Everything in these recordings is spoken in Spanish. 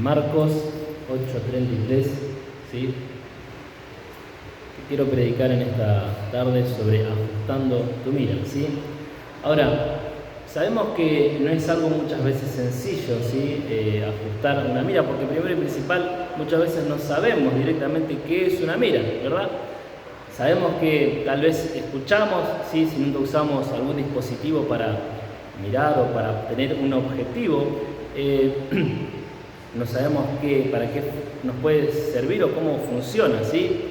Marcos 8:33, ¿sí? Quiero predicar en esta tarde sobre ajustando tu mira, ¿sí? Ahora, sabemos que no es algo muchas veces sencillo, ¿sí? Ajustar una mira, porque primero y principal muchas veces no sabemos directamente qué es una mira, ¿verdad? Sabemos que tal vez escuchamos, ¿sí? Si nunca usamos algún dispositivo para mirar o para tener un objetivo, no sabemos para qué nos puede servir o cómo funciona, ¿sí?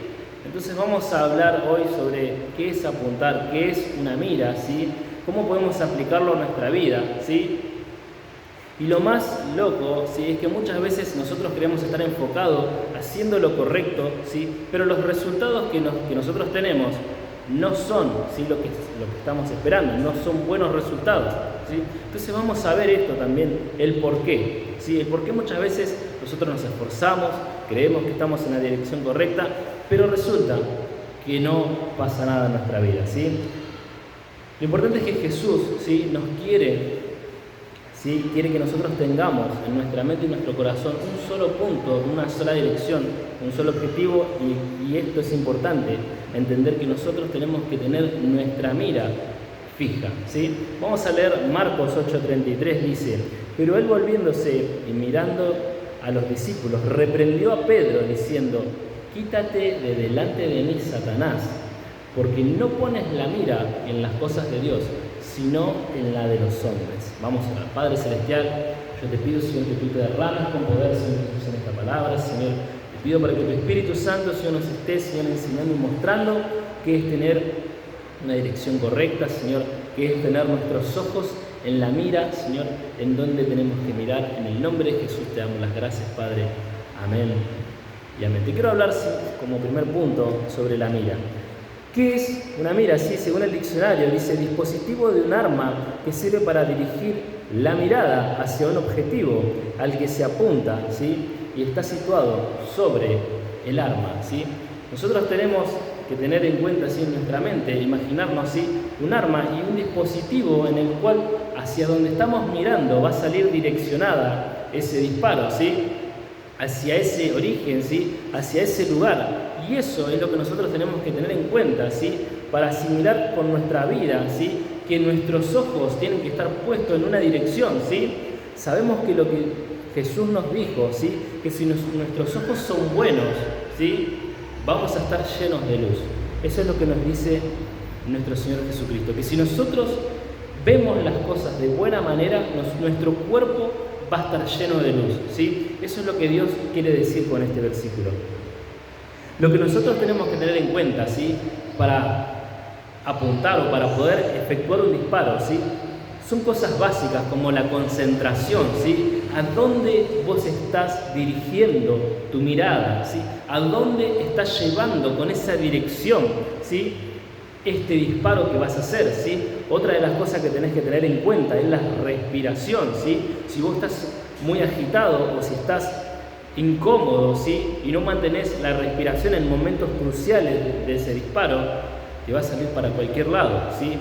Entonces vamos a hablar hoy sobre qué es apuntar, qué es una mira, ¿sí? Cómo podemos aplicarlo a nuestra vida, ¿sí? Y lo más loco, ¿sí? Es que muchas veces nosotros queremos estar enfocados haciendo lo correcto, ¿sí? Pero los resultados que nosotros tenemos no son, ¿sí? lo que estamos esperando, no son buenos resultados, ¿sí? Entonces vamos a ver esto también, el por qué, ¿sí? El por qué muchas veces nosotros nos esforzamos, creemos que estamos en la dirección correcta, pero resulta que no pasa nada en nuestra vida, ¿sí? Lo importante es que Jesús, ¿sí? Nos quiere, ¿sí? Quiere que nosotros tengamos en nuestra mente y en nuestro corazón un solo punto, una sola dirección, un solo objetivo, y esto es importante, entender que nosotros tenemos que tener nuestra mira fija, ¿sí? Vamos a leer Marcos 8:33, dice: pero él, volviéndose y mirando a los discípulos, reprendió a Pedro diciendo: quítate de delante de mí, Satanás, porque no pones la mira en las cosas de Dios, sino en la de los hombres. Vamos a orar. Padre Celestial, yo te pido, Señor, que tú te derrames con poder, Señor, en esta palabra, Señor. Te pido para que tu Espíritu Santo, Señor, nos esté, Señor, enseñando y mostrando qué es tener una dirección correcta, Señor, qué es tener nuestros ojos en la mira, Señor, en donde tenemos que mirar. En el nombre de Jesús te damos las gracias, Padre. Amén y amén. Te quiero hablar, como primer punto, sobre la mira. ¿Qué es una mira? Sí, según el diccionario, dice: dispositivo de un arma que sirve para dirigir la mirada hacia un objetivo al que se apunta, ¿sí? Y está situado sobre el arma, ¿sí? Nosotros tenemos que tener en cuenta, ¿sí? En nuestra mente, imaginarnos, ¿sí? Un arma y un dispositivo en el cual hacia donde estamos mirando va a salir direccionada ese disparo, ¿sí? Hacia ese origen, ¿sí? Hacia ese lugar. Y eso es lo que nosotros tenemos que tener en cuenta, ¿sí? Para asimilar con nuestra vida, ¿sí? Que nuestros ojos tienen que estar puestos en una dirección, ¿sí? Sabemos que lo que Jesús nos dijo, ¿sí? Que si nuestros ojos son buenos, ¿sí? Vamos a estar llenos de luz. Eso es lo que nos dice nuestro Señor Jesucristo, que si nosotros vemos las cosas de buena manera, nuestro cuerpo va a estar lleno de luz, ¿sí? Eso es lo que Dios quiere decir con este versículo. Lo que nosotros tenemos que tener en cuenta, ¿sí? Para apuntar o para poder efectuar un disparo, ¿sí? Son cosas básicas como la concentración, ¿sí? ¿A dónde vos estás dirigiendo tu mirada, ¿sí? ¿A dónde estás llevando con esa dirección, ¿sí? Este disparo que vas a hacer, ¿sí? Otra de las cosas que tenés que tener en cuenta es la respiración, ¿sí? Si vos estás muy agitado o si estás incómodo, ¿sí? Y no mantenés la respiración en momentos cruciales de ese disparo, te va a salir para cualquier lado, ¿sí?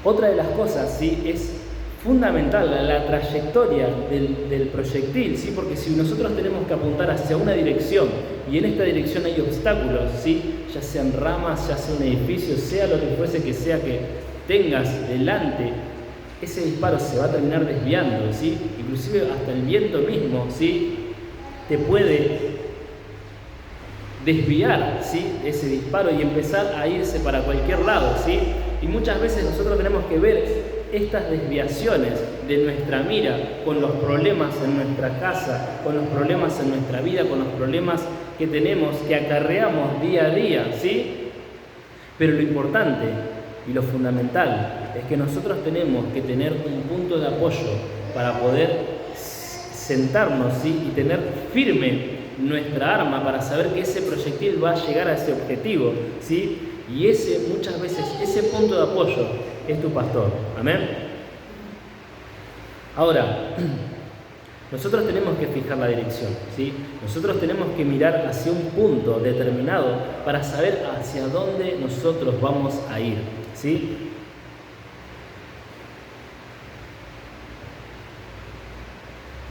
Otra de las cosas, ¿sí? Es fundamental la trayectoria del proyectil, ¿sí? Porque si nosotros tenemos que apuntar hacia una dirección y en esta dirección hay obstáculos, ¿sí? Ya sean ramas, ya sea un edificio, sea lo que fuese que sea que tengas delante, ese disparo se va a terminar desviando, ¿sí? Inclusive hasta el viento mismo, ¿sí? Te puede desviar, ¿sí? Ese disparo y empezar a irse para cualquier lado, ¿sí? Y muchas veces nosotros tenemos que ver estas desviaciones de nuestra mira con los problemas en nuestra casa, con los problemas en nuestra vida, con los problemas que tenemos, que acarreamos día a día, ¿sí? Pero lo importante y lo fundamental es que nosotros tenemos que tener un punto de apoyo para poder sentarnos, ¿sí? Y tener firme nuestra arma para saber que ese proyectil va a llegar a ese objetivo, ¿sí? Y muchas veces ese punto de apoyo es tu pastor. Amén. Ahora, nosotros tenemos que fijar la dirección, ¿sí? Nosotros tenemos que mirar hacia un punto determinado para saber hacia dónde nosotros vamos a ir, ¿sí?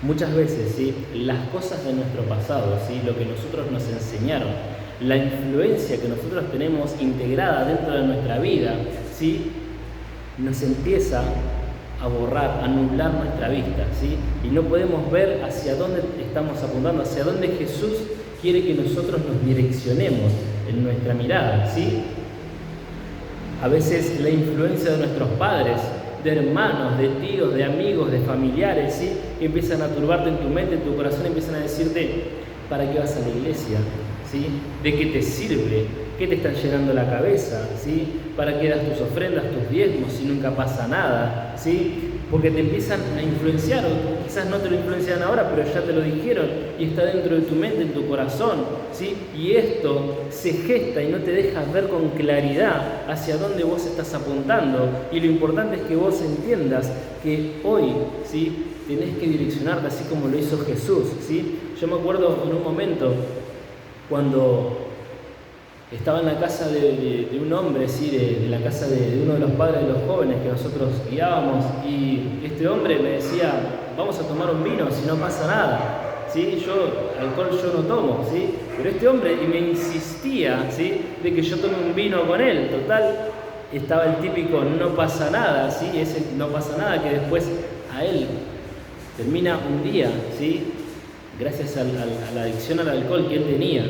Muchas veces, ¿sí?, las cosas de nuestro pasado, ¿sí?, lo que nosotros nos enseñaron, la influencia que nosotros tenemos integrada dentro de nuestra vida, ¿sí?, nos empieza a borrar, a nublar nuestra vista, ¿sí? Y no podemos ver hacia dónde estamos apuntando, hacia dónde Jesús quiere que nosotros nos direccionemos en nuestra mirada, ¿sí? A veces la influencia de nuestros padres, de hermanos, de tíos, de amigos, de familiares, ¿sí?, empiezan a turbarte en tu mente, en tu corazón, empiezan a decirte, ¿para qué vas a la iglesia? ¿Sí? ¿De qué te sirve? ¿Qué te están llenando la cabeza? ¿Sí? ¿Para qué das tus ofrendas, tus diezmos si nunca pasa nada? ¿Sí? Porque te empiezan a influenciar, o quizás no te lo influencian ahora, pero ya te lo dijeron y está dentro de tu mente, en tu corazón, ¿sí? Y esto se gesta y no te deja ver con claridad hacia dónde vos estás apuntando. Y lo importante es que vos entiendas que hoy, ¿sí?, tenés que direccionarte así como lo hizo Jesús, ¿sí? Yo me acuerdo en un momento cuando estaba en la casa de un hombre, ¿sí?, de la casa de uno de los padres de los jóvenes que nosotros guiábamos, y este hombre me decía, vamos a tomar un vino si no pasa nada, ¿sí? Alcohol yo no tomo, ¿sí? Pero este hombre me insistía, ¿sí?, de que yo tome un vino con él. Total, estaba el típico no pasa nada, ¿sí? Ese no pasa nada que después a él termina un día, ¿sí?, gracias a la adicción al alcohol que él tenía,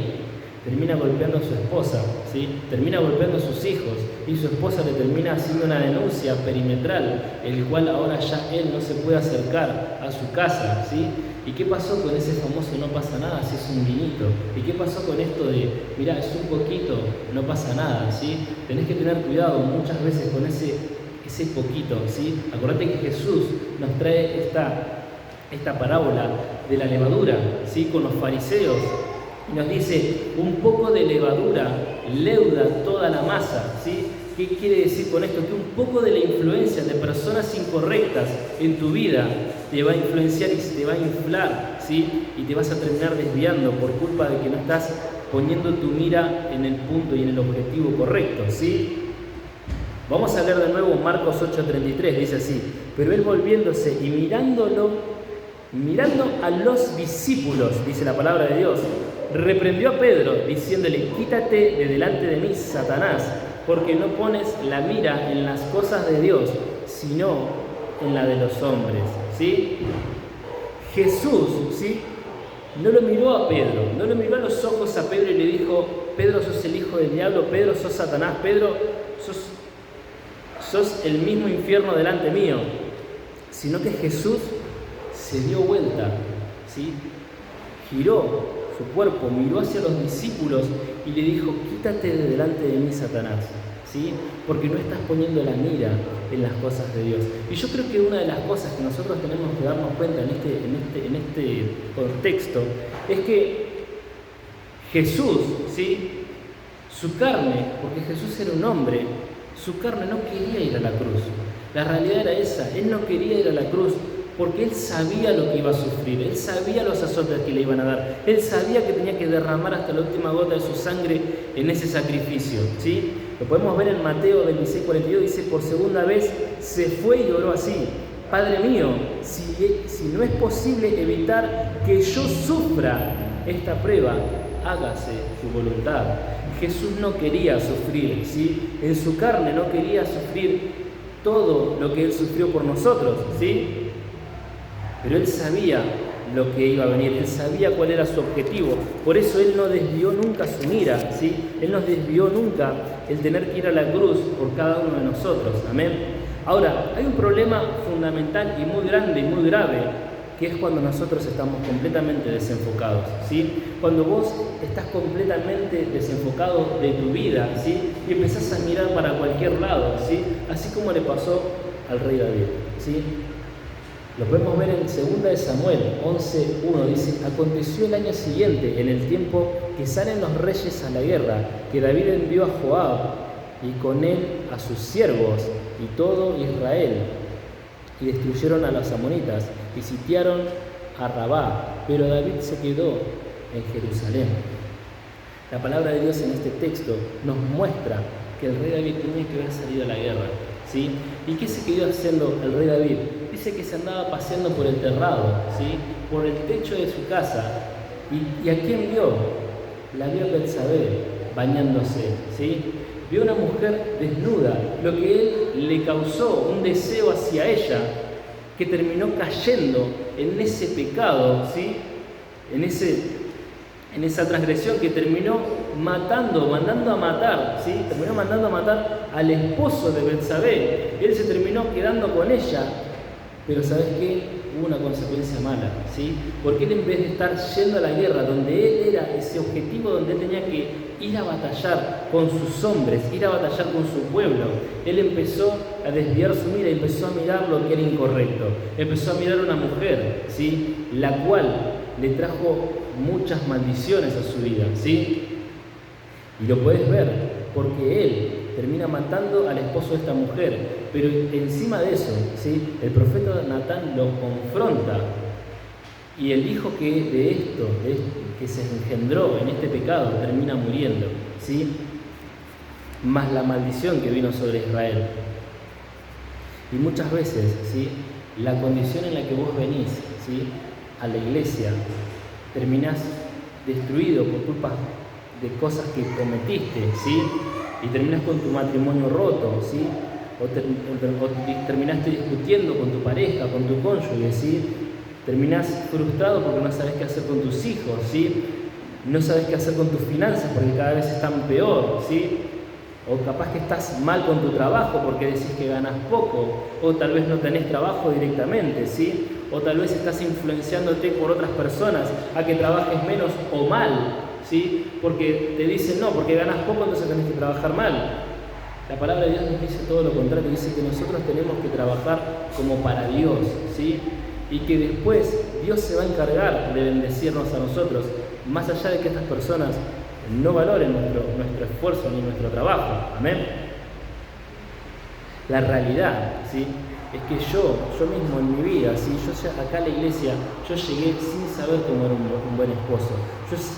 termina golpeando a su esposa, ¿sí?, termina golpeando a sus hijos, y su esposa le termina haciendo una denuncia perimetral, el cual ahora ya él no se puede acercar a su casa, ¿sí? ¿Y qué pasó con ese famoso no pasa nada si es un vinito? ¿Y qué pasó con esto de, mirá, es un poquito, no pasa nada, ¿sí? Tenés que tener cuidado muchas veces con ese poquito, ¿sí? Acordate que Jesús nos trae esta parábola de la levadura, ¿sí?, con los fariseos, y nos dice, un poco de levadura leuda toda la masa, ¿sí? ¿Qué quiere decir con esto? Que un poco de la influencia de personas incorrectas en tu vida te va a influenciar y te va a inflar, ¿sí?, y te vas a terminar desviando por culpa de que no estás poniendo tu mira en el punto y en el objetivo correcto, ¿sí? Vamos a leer de nuevo Marcos 8:33, dice así, pero él volviéndose y mirando a los discípulos, dice la palabra de Dios, reprendió a Pedro, diciéndole, quítate de delante de mí, Satanás, porque no pones la mira en las cosas de Dios, sino en la de los hombres, ¿sí? Jesús, ¿sí?, no lo miró a Pedro, no lo miró a los ojos a Pedro y le dijo, Pedro, sos el hijo del diablo, Pedro, sos Satanás, Pedro, sos el mismo infierno delante mío, sino que Jesús se dio vuelta, ¿sí?, giró su cuerpo, miró hacia los discípulos y le dijo, quítate de delante de mí, Satanás, ¿sí?, porque no estás poniendo la mira en las cosas de Dios. Y yo creo que una de las cosas que nosotros tenemos que darnos cuenta en este contexto es que Jesús, ¿sí?, su carne, porque Jesús era un hombre, su carne no quería ir a la cruz. La realidad era esa, él no quería ir a la cruz porque él sabía lo que iba a sufrir, él sabía los azotes que le iban a dar, él sabía que tenía que derramar hasta la última gota de su sangre en ese sacrificio, ¿sí? Lo podemos ver en Mateo 26:42, dice, por segunda vez se fue y oró así, Padre mío, si no es posible evitar que yo sufra esta prueba, hágase tu voluntad. Jesús no quería sufrir, ¿sí? En su carne no quería sufrir todo lo que él sufrió por nosotros, ¿sí? Pero él sabía lo que iba a venir, él sabía cuál era su objetivo, por eso él no desvió nunca su mira, ¿sí? Él no desvió nunca el tener que ir a la cruz por cada uno de nosotros, amén. Ahora, hay un problema fundamental y muy grande y muy grave, que es cuando nosotros estamos completamente desenfocados, ¿sí? Cuando vos estás completamente desenfocado de tu vida, ¿sí?, y empezás a mirar para cualquier lado, ¿sí?, así como le pasó al rey David, ¿sí? Lo podemos ver en 2 de Samuel 11:1, dice, aconteció el año siguiente, en el tiempo que salen los reyes a la guerra, que David envió a Joab y con él a sus siervos y todo Israel, y destruyeron a los amonitas y sitiaron a Rabá, pero David se quedó en Jerusalén. La palabra de Dios en este texto nos muestra que el rey David tenía que haber salido a la guerra, ¿sí? ¿Y qué se quedó haciendo el rey David? Dice que se andaba paseando por el terrado, ¿sí? por el techo de su casa. ¿Y a quién vio? La vio a Betsabé bañándose, ¿sí? Vio a una mujer desnuda, lo que él le causó un deseo hacia ella, que terminó cayendo en ese pecado, ¿sí? En esa transgresión que terminó mandando a matar, ¿sí? Terminó mandando a matar al esposo de Betsabé. Él se terminó quedando con ella, pero ¿sabes qué? Hubo una consecuencia mala, ¿sí? Porque él, en vez de estar yendo a la guerra, donde él era ese objetivo, donde él tenía que ir a batallar con sus hombres, ir a batallar con su pueblo, él empezó a desviar su mira y empezó a mirar lo que era incorrecto. Empezó a mirar a una mujer, ¿sí? La cual le trajo muchas maldiciones a su vida, ¿sí? Y lo puedes ver, porque él termina matando al esposo de esta mujer. Pero encima de eso, ¿sí? El profeta Natán lo confronta. Y el hijo que se engendró en este pecado, termina muriendo, ¿sí? Más la maldición que vino sobre Israel. Y muchas veces, ¿sí? La condición en la que vos venís, ¿sí? A la iglesia, terminás destruido por culpa de cosas que cometiste, ¿sí? Y terminás con tu matrimonio roto, ¿sí? O terminaste discutiendo con tu pareja, con tu cónyuge, ¿sí? Terminás frustrado porque no sabes qué hacer con tus hijos, ¿sí? No sabes qué hacer con tus finanzas porque cada vez están peor, ¿sí? O capaz que estás mal con tu trabajo porque decís que ganas poco, o tal vez no tenés trabajo directamente, ¿sí? O tal vez estás influenciándote por otras personas a que trabajes menos o mal, ¿sí? Porque te dicen, no, porque ganas poco, entonces tenés que trabajar mal. La palabra de Dios nos dice todo lo contrario, dice que nosotros tenemos que trabajar como para Dios, ¿sí? Y que después Dios se va a encargar de bendecirnos a nosotros, más allá de que estas personas no valoren nuestro esfuerzo ni nuestro trabajo. Amén. La realidad, ¿sí? Es que yo mismo en mi vida, ¿sí? Acá a la iglesia, yo llegué sin saber cómo era un buen esposo.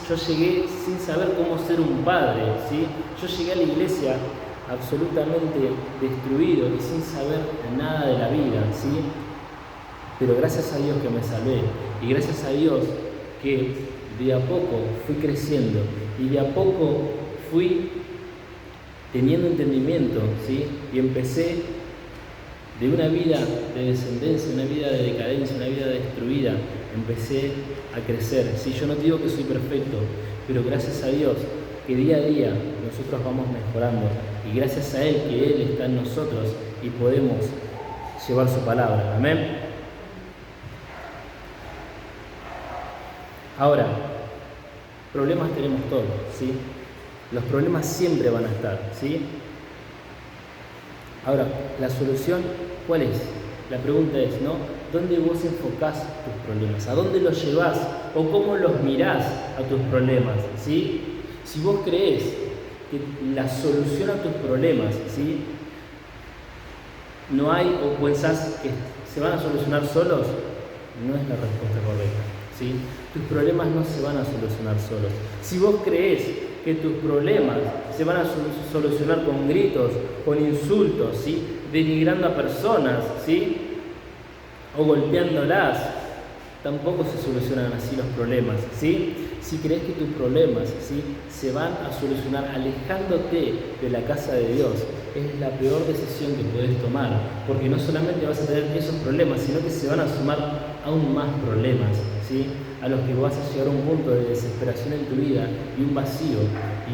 Yo llegué sin saber cómo ser un padre, ¿sí? Yo llegué a la iglesia absolutamente destruido y sin saber nada de la vida, ¿sí? Pero gracias a Dios que me salvé, y gracias a Dios que de a poco fui creciendo y de a poco fui teniendo entendimiento, ¿sí? Y empecé de una vida de descendencia, una vida de decadencia, una vida destruida, empecé a crecer. ¿Sí? Yo no digo que soy perfecto, pero gracias a Dios que día a día nosotros vamos mejorando, y gracias a Él que Él está en nosotros y podemos llevar su palabra. Amén. Ahora, problemas tenemos todos, ¿sí? Los problemas siempre van a estar, ¿sí? Ahora, la solución, ¿cuál es? La pregunta es, ¿no? ¿Dónde vos enfocás tus problemas? ¿A dónde los llevás? ¿O cómo los mirás a tus problemas? ¿Sí? Si vos creés que la solución a tus problemas, ¿sí? no hay, o pensás que se van a solucionar solos, no es la respuesta correcta, ¿sí? Tus problemas no se van a solucionar solos. Si vos creés que tus problemas se van a solucionar con gritos, con insultos, ¿sí? Denigrando a personas, ¿sí? O golpeándolas, tampoco se solucionan así los problemas, ¿sí? Si crees que tus problemas, ¿sí? se van a solucionar alejándote de la casa de Dios, es la peor decisión que puedes tomar, porque no solamente vas a tener esos problemas, sino que se van a sumar aún más problemas, ¿sí? A los que vas a llegar a un punto de desesperación en tu vida y un vacío,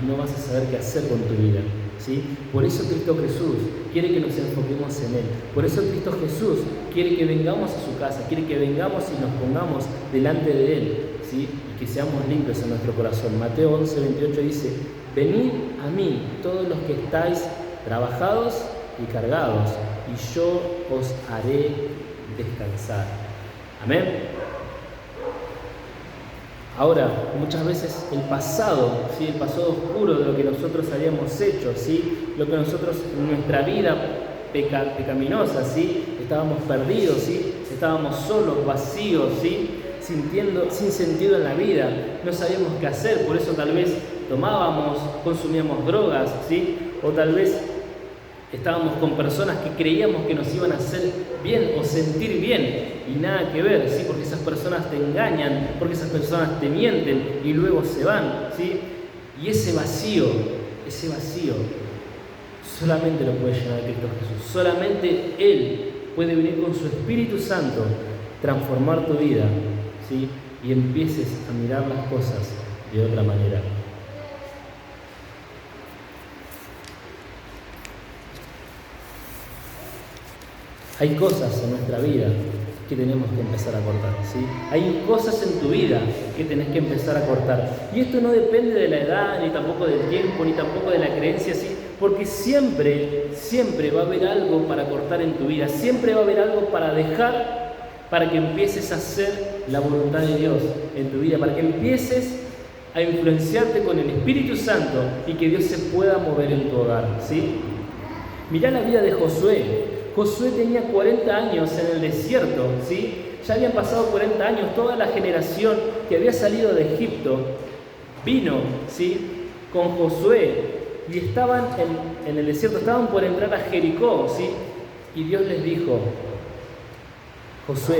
y no vas a saber qué hacer con tu vida, ¿sí? Por eso Cristo Jesús quiere que nos enfoquemos en Él. Por eso Cristo Jesús quiere que vengamos a su casa, quiere que vengamos y nos pongamos delante de Él, ¿sí? Y que seamos limpios en nuestro corazón. Mateo 11:28 dice: venid a mí todos los que estáis trabajados y cargados, y yo os haré descansar. Amén. Ahora, muchas veces el pasado, ¿sí? El pasado oscuro de lo que nosotros habíamos hecho, ¿sí? Lo que nosotros en nuestra vida pecaminosa, ¿sí? Estábamos perdidos, ¿sí? Estábamos solos, vacíos, ¿sí? Sin sentido en la vida, no sabíamos qué hacer, por eso tal vez tomábamos, consumíamos drogas, ¿sí? O tal vez Estábamos con personas que creíamos que nos iban a hacer bien o sentir bien y nada que ver, ¿sí? Porque esas personas te engañan, porque esas personas te mienten y luego se van, ¿sí? Y ese vacío solamente lo puede llenar Cristo Jesús. Solamente Él puede venir con su Espíritu Santo, transformar tu vida, ¿sí? Y empieces a mirar las cosas de otra manera. Hay cosas en nuestra vida que tenemos que empezar a cortar, ¿sí? Hay cosas en tu vida que tenés que empezar a cortar. Y esto no depende de la edad, ni tampoco del tiempo, ni tampoco de la creencia, ¿sí? Porque siempre va a haber algo para cortar en tu vida. Siempre va a haber algo para dejar, para que empieces a hacer la voluntad de Dios en tu vida, para que empieces a influenciarte con el Espíritu Santo y que Dios se pueda mover en tu hogar, ¿sí? Mirá la vida de Josué. Josué tenía 40 años en el desierto, ¿sí? Ya habían pasado 40 años, toda la generación que había salido de Egipto vino, ¿sí? Con Josué y estaban en el desierto, estaban por entrar a Jericó, ¿sí? Y Dios les dijo: Josué,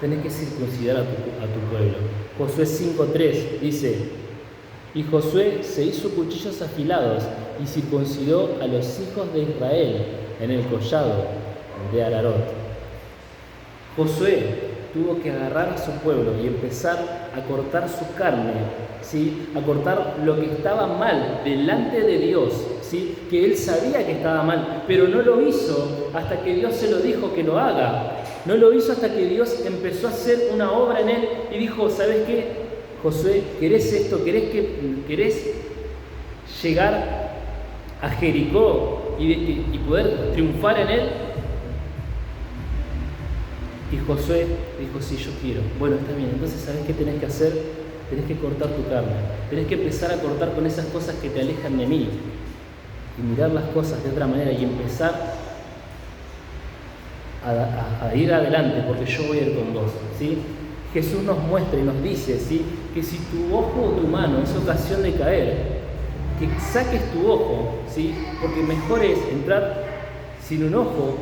tenés que circuncidar a tu pueblo. Josué 5:3 dice: y Josué se hizo cuchillos afilados y circuncidó a los hijos de Israel en el collado de Ararot. Josué tuvo que agarrar a su pueblo y empezar a cortar su carne, ¿sí? A cortar lo que estaba mal delante de Dios, ¿sí? Que él sabía que estaba mal, pero no lo hizo hasta que Dios se lo dijo que lo haga. No lo hizo hasta que Dios empezó a hacer una obra en él y dijo: ¿sabes qué, Josué? ¿Querés esto? ¿Querés llegar a Jericó y poder triunfar en él? Y Josué dijo: sí, yo quiero. Bueno, está bien. Entonces, ¿sabes qué tenés que hacer? Tenés que cortar tu carne. Tenés que empezar a cortar con esas cosas que te alejan de mí. Y mirar las cosas de otra manera y empezar a ir adelante, porque yo voy a ir con vos, ¿sí? Jesús nos muestra y nos dice, ¿sí? Que si tu ojo o tu mano es ocasión de caer, que saques tu ojo, ¿sí? Porque mejor es entrar sin un ojo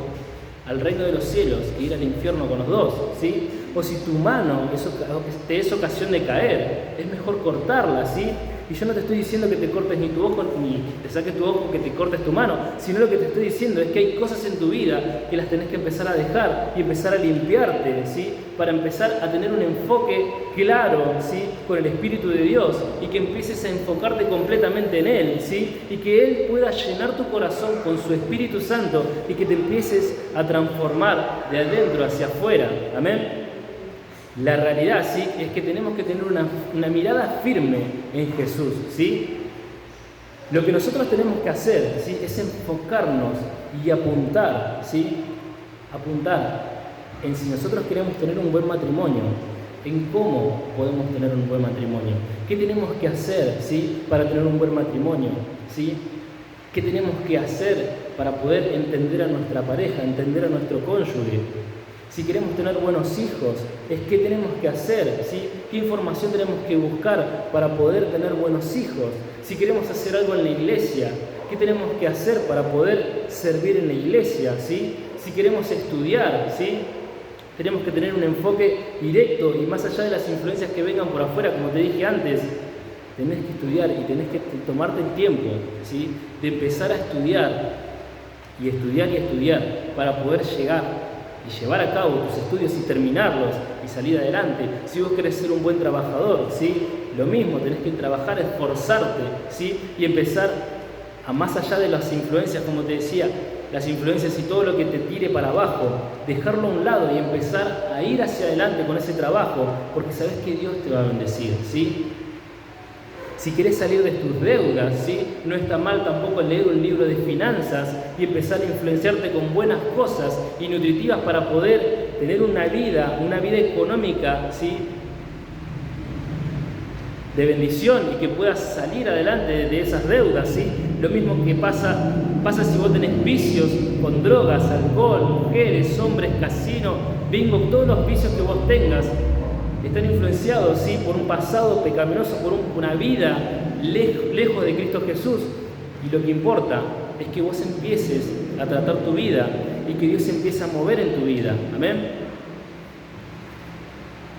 al reino de los cielos que ir al infierno con los dos, ¿sí? O si tu mano te es ocasión de caer, es mejor cortarla, ¿sí? Y yo no te estoy diciendo que te cortes ni tu ojo, ni te saques tu ojo, que te cortes tu mano, sino lo que te estoy diciendo es que hay cosas en tu vida que las tenés que empezar a dejar y empezar a limpiarte, ¿sí? Para empezar a tener un enfoque claro, ¿sí? Con el Espíritu de Dios y que empieces a enfocarte completamente en Él, ¿sí? Y que Él pueda llenar tu corazón con su Espíritu Santo y que te empieces a transformar de adentro hacia afuera. Amén. La realidad, ¿sí? Es que tenemos que tener una mirada firme en Jesús, ¿sí? Lo que nosotros tenemos que hacer, ¿sí? Es enfocarnos y apuntar, ¿sí? Apuntar en si nosotros queremos tener un buen matrimonio, en cómo podemos tener un buen matrimonio, qué tenemos que hacer, ¿sí? Para tener un buen matrimonio, ¿sí? ¿Qué tenemos que hacer para poder entender a nuestra pareja, entender a nuestro cónyuge? Si queremos tener buenos hijos, es qué tenemos que hacer, ¿sí? ¿Qué información tenemos que buscar para poder tener buenos hijos? Si queremos hacer algo en la iglesia, ¿qué tenemos que hacer para poder servir en la iglesia, ¿sí? Si queremos estudiar, ¿sí? Tenemos que tener un enfoque directo y más allá de las influencias que vengan por afuera, como te dije antes, tenés que estudiar y tenés que tomarte el tiempo, ¿sí? De empezar a estudiar y estudiar para poder llegar y llevar a cabo tus estudios y terminarlos y salir adelante. Si vos querés ser un buen trabajador, ¿sí? Lo mismo, tenés que trabajar, esforzarte, ¿sí? Y empezar a más allá de las influencias, como te decía, las influencias y todo lo que te tire para abajo, dejarlo a un lado y empezar a ir hacia adelante con ese trabajo, porque sabés que Dios te va a bendecir, ¿sí? Si querés salir de tus deudas, ¿sí? No está mal tampoco leer un libro de finanzas y empezar a influenciarte con buenas cosas y nutritivas para poder tener una vida económica, ¿sí? De bendición y que puedas salir adelante de esas deudas, ¿sí? Lo mismo que pasa si vos tenés vicios con drogas, alcohol, mujeres, hombres, casino, bingo, todos los vicios que vos tengas están influenciados, ¿sí? Por un pasado pecaminoso, por una vida lejos de Cristo Jesús. Y lo que importa es que vos empieces a tratar tu vida y que Dios empiece a mover en tu vida. Amén.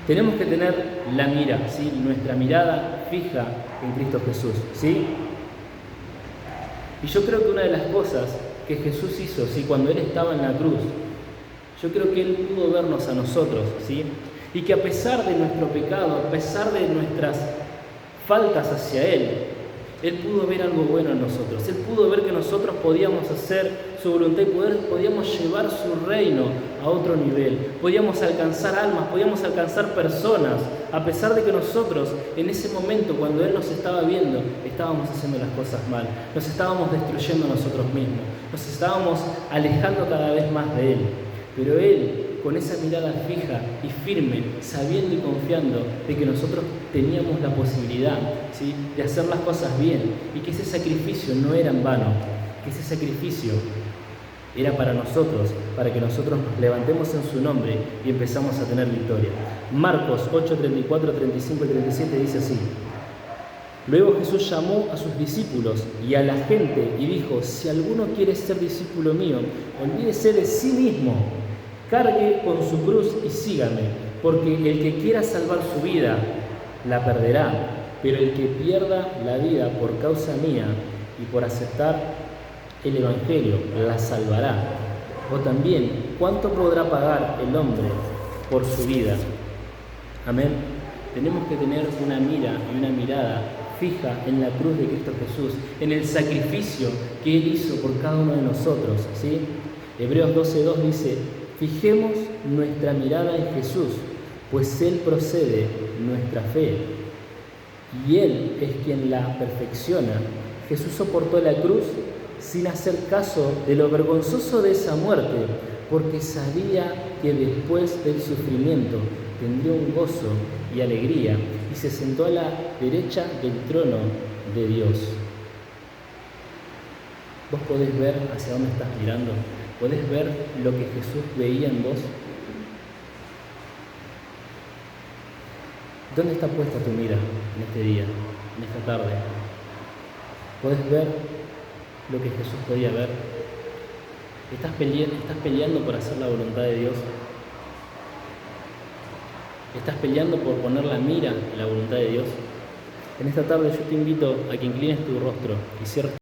Tenemos que tener la mira, ¿sí? Nuestra mirada fija en Cristo Jesús, ¿sí? Y yo creo que una de las cosas que Jesús hizo, ¿sí? Cuando Él estaba en la cruz, yo creo que Él pudo vernos a nosotros, ¿sí? Y que a pesar de nuestro pecado, a pesar de nuestras faltas hacia Él, Él pudo ver algo bueno en nosotros. Él pudo ver que nosotros podíamos hacer su voluntad y podíamos llevar su reino a otro nivel. Podíamos alcanzar almas, podíamos alcanzar personas, a pesar de que nosotros, en ese momento, cuando Él nos estaba viendo, estábamos haciendo las cosas mal. Nos estábamos destruyendo a nosotros mismos. Nos estábamos alejando cada vez más de Él. Pero Él, con esa mirada fija y firme, sabiendo y confiando de que nosotros teníamos la posibilidad, ¿sí?, de hacer las cosas bien y que ese sacrificio no era en vano, que ese sacrificio era para nosotros, para que nosotros nos levantemos en su nombre y empezamos a tener victoria. Marcos 8, 34, 35 y 37 dice así: Luego Jesús llamó a sus discípulos y a la gente y dijo: si alguno quiere ser discípulo mío, olvídese de sí mismo, cargue con su cruz y sígame, porque el que quiera salvar su vida, la perderá, pero el que pierda la vida por causa mía y por aceptar el Evangelio, la salvará. O también, ¿cuánto podrá pagar el hombre por su vida? Amén. Tenemos que tener una mira y una mirada fija en la cruz de Cristo Jesús, en el sacrificio que Él hizo por cada uno de nosotros, ¿sí? Hebreos 12:2 dice: fijemos nuestra mirada en Jesús, pues Él procede nuestra fe y Él es quien la perfecciona. Jesús soportó la cruz sin hacer caso de lo vergonzoso de esa muerte, porque sabía que después del sufrimiento tendría un gozo y alegría, y se sentó a la derecha del trono de Dios. ¿Vos podés ver hacia dónde estás mirando? ¿Podés ver lo que Jesús veía en vos? ¿Dónde está puesta tu mira en este día, en esta tarde? ¿Podés ver lo que Jesús podía ver? ¿Estás peleando por hacer la voluntad de Dios? ¿Estás peleando por poner la mira en la voluntad de Dios? En esta tarde yo te invito a que inclines tu rostro y cierres